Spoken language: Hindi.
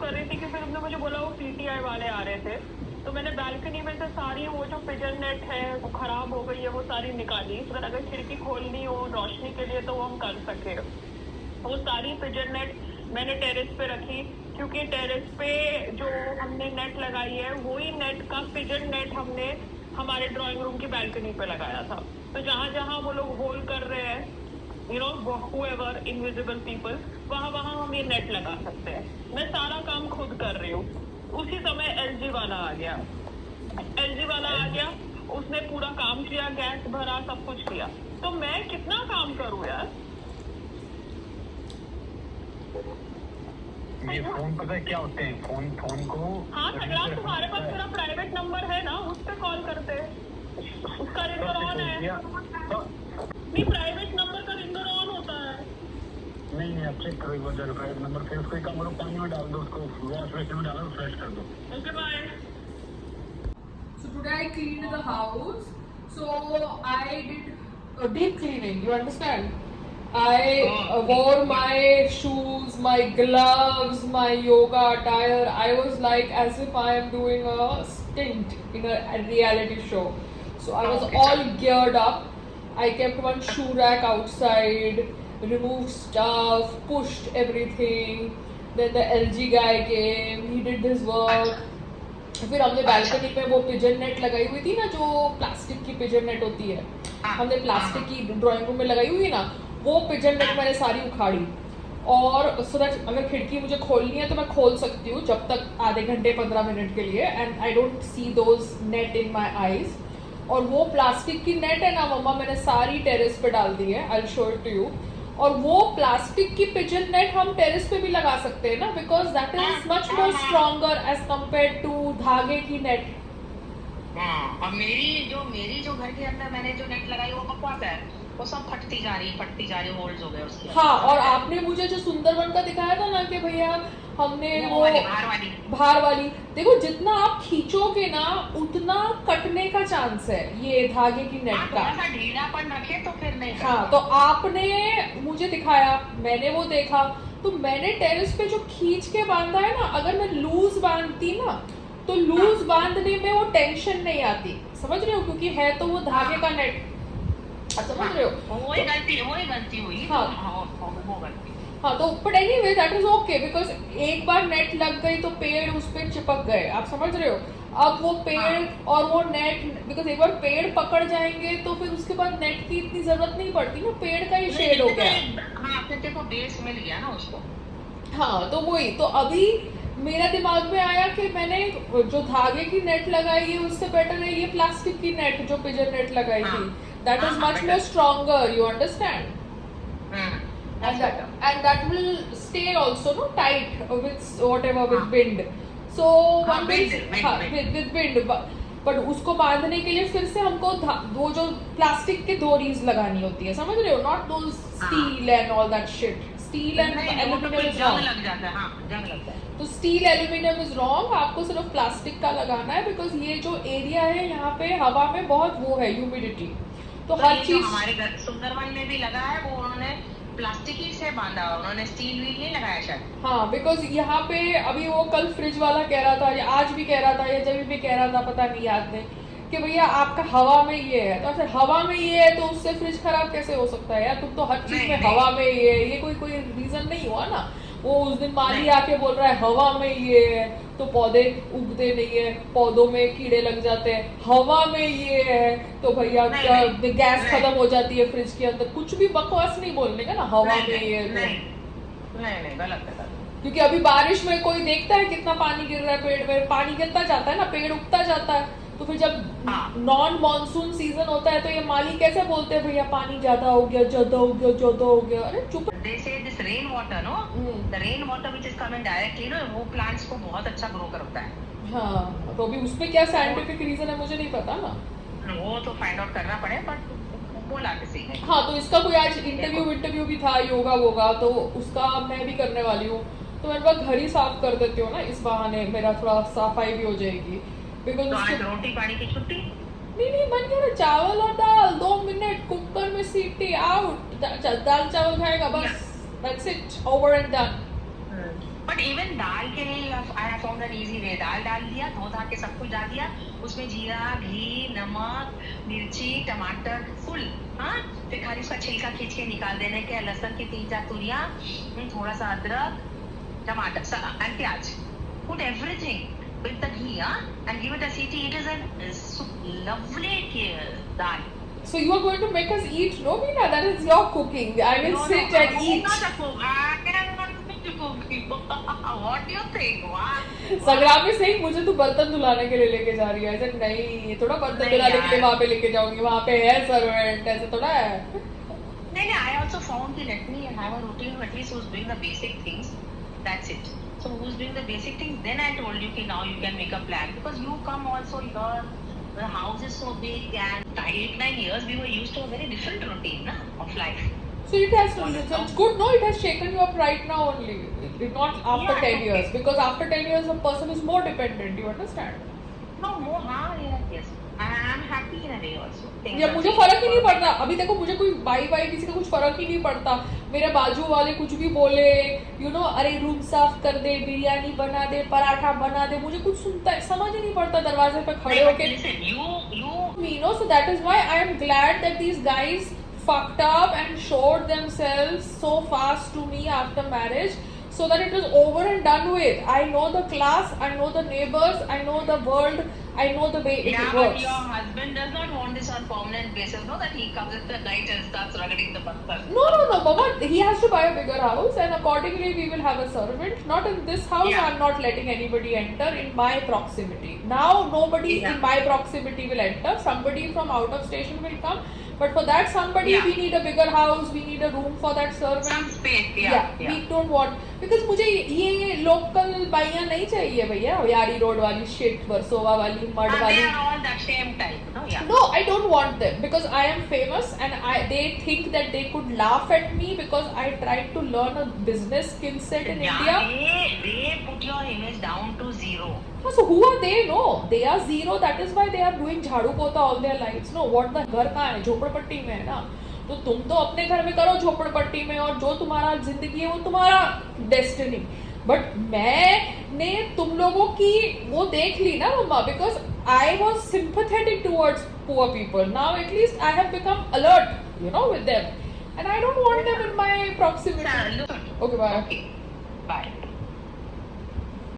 कर रही थी कि फिर उन्होंने मुझे बोला वो पीटीआई वाले आ रहे थे, तो मैंने बालकनी में से सारी वो जो पिजन नेट है वो खराब हो गई है वो सारी निकाली, फिर अगर खिड़की खोलनी हो रोशनी के लिए तो वो हम कर सके। वो सारी पिजन नेट मैंने टेरेस पे रखी, क्योंकि टेरेस पे जो हमने नेट लगाई है वही नेट का पिजन नेट हमने हमारे ड्राइंग रूम की बालकनी पे लगाया था। तो जहाँ जहाँ वो लोग होल कर रहे हैं, you know, whoever invisible people, वहाँ वहाँ हम ये नेट लगा सकते हैं। मैं सारा काम खुद कर रही हूँ। उसी समय एलजी वाला आ गया, उसने पूरा काम किया, गैस भरा, सब कुछ किया। तो मैं कितना काम करूँ यार। ये फोन पता है क्या होते हैं, फोन को हाँ सगला, तुम्हारे पास मेरा प्राइवेट नंबर है ना, उस पर कॉल करते हैं, उसका रिंगर ऑन है। नहीं, प्राइवेट नंबर का रिंगर ऑन होता है। नहीं आप चेक करो एक बार जरा प्राइवेट नंबर, फिर उसको एक काम करो, पानी में डाल दो, उसको वॉश बेसिन में डालो, फ्रेश कर दो। Okay bye. So today I cleaned the house. So I did a deep cleaning. You understand? I wore my shoes, my gloves, my yoga attire. I was like as if I am doing a stint in a reality show. So I was all geared up. I kept one shoe rack outside, removed stuff, pushed everything. Then the LG guy came. He did his work. फिर हमने बालकनी में वो पिजन नेट लगाई हुई थी ना, जो प्लास्टिक की पिजन नेट होती है, हमने प्लास्टिक की ड्राइंग रूम में लगाई हुई ना, वो पिजन नेट मैंने सारी उखाड़ी। और सो दैट अगर खिड़की मुझे खोलनी है तो मैं खोल सकती हूँ जब तक आधे घंटे 15 मिनट के लिए, and I don't see those net in my eyes. और वो प्लास्टिक की नेट है ना मम्मा, मैंने सारी टेरेस पे डाल दी है, I will show it to you. और वो प्लास्टिक की पिजन नेट हम टेरेस पे भी लगा सकते हैं ना, because that is much more stronger as compare to धागे की नेट। और मेरी जो घर के अंदर मैंने जो नेट लगाई वो बकवास है, वो सब फटती जा रही, होल्स हो गए उसके। हाँ, और आपने मुझे जो सुंदरवन का दिखाया था ना कि भैया हमने वो बाहर वाली, देखो जितना आप खींचोगे ना उतना कटने का चांस है ये धागे की नेट का। थोड़ा सा ढीलापन रखे तो फिर नहीं। हाँ, तो आपने मुझे दिखाया, मैंने वो देखा, तो मैंने टेरेस पे जो खींच के बांधा है ना, अगर मैं लूज बांधती ना तो लूज बांधने में वो टेंशन नहीं आती, समझ रहे हो, क्योंकि है तो वो धागे का नेट, समझ रहे हो। वही गलती हुई। हाँ, वो गलती। हाँ, तो but anyway that is okay, because एक बार नेट लग गई तो पेड़ उस पर चिपक गए, आप समझ रहे हो। अब वो पेड़ और वो नेट, बिकॉज एक बार पेड़ पकड़ जाएंगे तो फिर उसके बाद नेट की इतनी जरूरत नहीं पड़ती ना, पेड़ का ही शेड हो गया। हाँ, फिर देखो बेस मिल गया ना उसको। हाँ, तो वही, तो अभी मेरा दिमाग में आया कि मैंने जो धागे की नेट लगाई है उससे बेटर है ये प्लास्टिक की नेट जो पिजन नेट लगाई थी, that is much more stronger, you understand, and that will stay also no tight with whatever with wind, so one will with wind, but उसको बांधने के लिए फिर से हमको वो जो प्लास्टिक के डोरीज लगानी होती है, समझ रहे हो, not those steel and all that shit, steel and aluminum is wrong, जंग लग जाता है। हाँ, जंग लगता है। तो स्टील एल्यूमिनियम इज रॉन्ग, आपको सिर्फ प्लास्टिक का लगाना है, बिकॉज ये जो एरिया है यहाँ पे हवा में बहुत वो है ह्यूमिडिटी, तो हर चीज। हमारे घर सुंदरवन में भी लगा है, वो उन्होंने प्लास्टिक ही से बांधा, उन्होंने स्टील व्हील नहीं लगाया शायद। हाँ, बिकॉज यहाँ पे अभी वो कल फ्रिज वाला कह रहा था, या आज भी कह रहा था, या जब भी कह रहा था, पता नहीं याद नहीं, कि भैया आपका हवा में ये है, तो फिर हवा में ये है तो उससे फ्रिज खराब कैसे हो सकता है यार, तुम तो हर चीज में हवा में ये है, ये कोई रीजन नहीं हुआ ना। वो उस दिन माली आके बोल रहा है हवा में ये है तो पौधे उगते नहीं है, पौधों में कीड़े लग जाते हैं, हवा में ये है तो भैया गैस खत्म हो जाती है फ्रिज के अंदर, कुछ भी बकवास नहीं बोलने का ना, हवा में ये है नहीं, गलत है। क्योंकि अभी बारिश में कोई देखता है कितना पानी गिर रहा है, पेड़ में पानी गिरता जाता है ना, पेड़ उगता जाता है, तो फिर जब नॉन मॉनसून सीजन होता है तो ये माली कैसे बोलते हैं भैया पानी ज्यादा हो गया, अरे चुप। They say this rain water, no? The rain water which is coming directly, no, वो प्लांट्स को बहुत अच्छा ग्रो करता है। हाँ, तो अभी उसमें क्या साइंटिफिक रीजन है मुझे नहीं पता ना, वो तो फाइंड आउट करना पड़े, बट बोला किसी ने। हाँ, तो इसका कोई आज इंटरव्यू भी था, योगा तो उसका मैं भी करने वाली हूँ, तो मैं घर ही साफ कर देती हूँ ना, इस बहाने मेरा थोड़ा सफाई भी हो जाएगी। तो आज रोटी पानी की छुट्टी? नहीं, बन गया ना, चावल और दाल 2 मिनट कुकर में सीटी आउट, दाल चावल खाएगा बस, that's it, over and done. But even दाल के लिए I have found an easy way. दाल डाल दिया, धो धा के सब कुछ डाल दिया, उसमें जीरा, घी, नमक, मिर्ची, टमाटर फुल, हाँ, फिर खाली उसका छिलका खींच के निकाल देने के, लहसुन की 3-4 तुरियां, थोड़ा सा अदरक, टमाटर एंड प्याज, put everything with the ghee, and give it a city. It is a lovely dal. So you are going to make us eat, no, Meena? That is your cooking. I will sit and I eat. am not a cook. I am not to cook. What do you think? What? संग्राम is saying मुझे तो बर्तन धुलाने के लिए लेके जा रही है. ऐसे नहीं, थोड़ा बर्तन नहीं धुलाने के लिए यार. वहाँ पे लेके जाऊंगी. वहाँ पे है सर्वेंट, ऐसे थोड़ा है. नहीं, I also found that let me have a routine at least who's doing the basic things. That's it. So who's doing the basic things? Then I told you कि now you can make a plan because you come also here. The house is so big and 8-9 years we were used to a very different routine na, of life. So it has, it's good, no? It has shaken you up right now only. Not after Yeah, 10 years. okay. Because after 10 years, a person is more dependent. You understand? No, more, yes. I am happy in a way also. Things या are मुझे changing. फर्क ही नहीं पड़ता. अभी देखो मुझे कोई बाई किसी का कुछ फर्क ही नहीं पड़ता. मेरे बाजू वाले कुछ भी बोले, you know, अरे रूम साफ कर दे, बिरयानी बना दे, पराठा बना दे, मुझे कुछ सुनता है, समझ ही नहीं पड़ता. दरवाजे पे खड़े But होके listen, you you know, so that is why I am glad that these guys fucked up and showed themselves so fast to me after marriage, so that it was over and done with. I know the class, I know the neighbors, I know the world, I know the way it yeah, works. but your husband does not want this on permanent basis. No, that he comes at the night and starts rugging the patthar. No, Mama, he has to buy a bigger house, and accordingly we will have a servant. Not in this house. Yeah. I'm not letting anybody enter in my proximity. Now nobody Yeah. in my proximity will enter. Somebody from out of station will come. But for that somebody, Yeah. we need a bigger house. We need a room for that servant. Some space, Yeah, yeah. we don't want because मुझे ये लोकल बाइयाँ नहीं चाहिए भैया. यारी रोड वाली shit, वर्सोवा वाली, मड They वाली. are all that same type, no? Yeah. No, I don't want them because I am famous and they think that they could laugh at me because I tried to learn a business skill set in India. They put your image down to zero. So who are they? No, they are zero. That is why they are doing झाड़ू पोता all their lives. No, what the घर कहाँ है? झोपड़पट्टी में है ना. तो तुम तो अपने घर में करो झोपड़पट्टी में और जो तुम्हारा जिंदगी है वो तुम्हारा डेस्टिनी. बट मैंने तुम लोगों की वो देख ली ना मम्मा, because I was sympathetic towards poor people. Now at least I have become alert, you know, with them, and I don't want them in my proximity. Look. Okay, bye. Okay. Bye.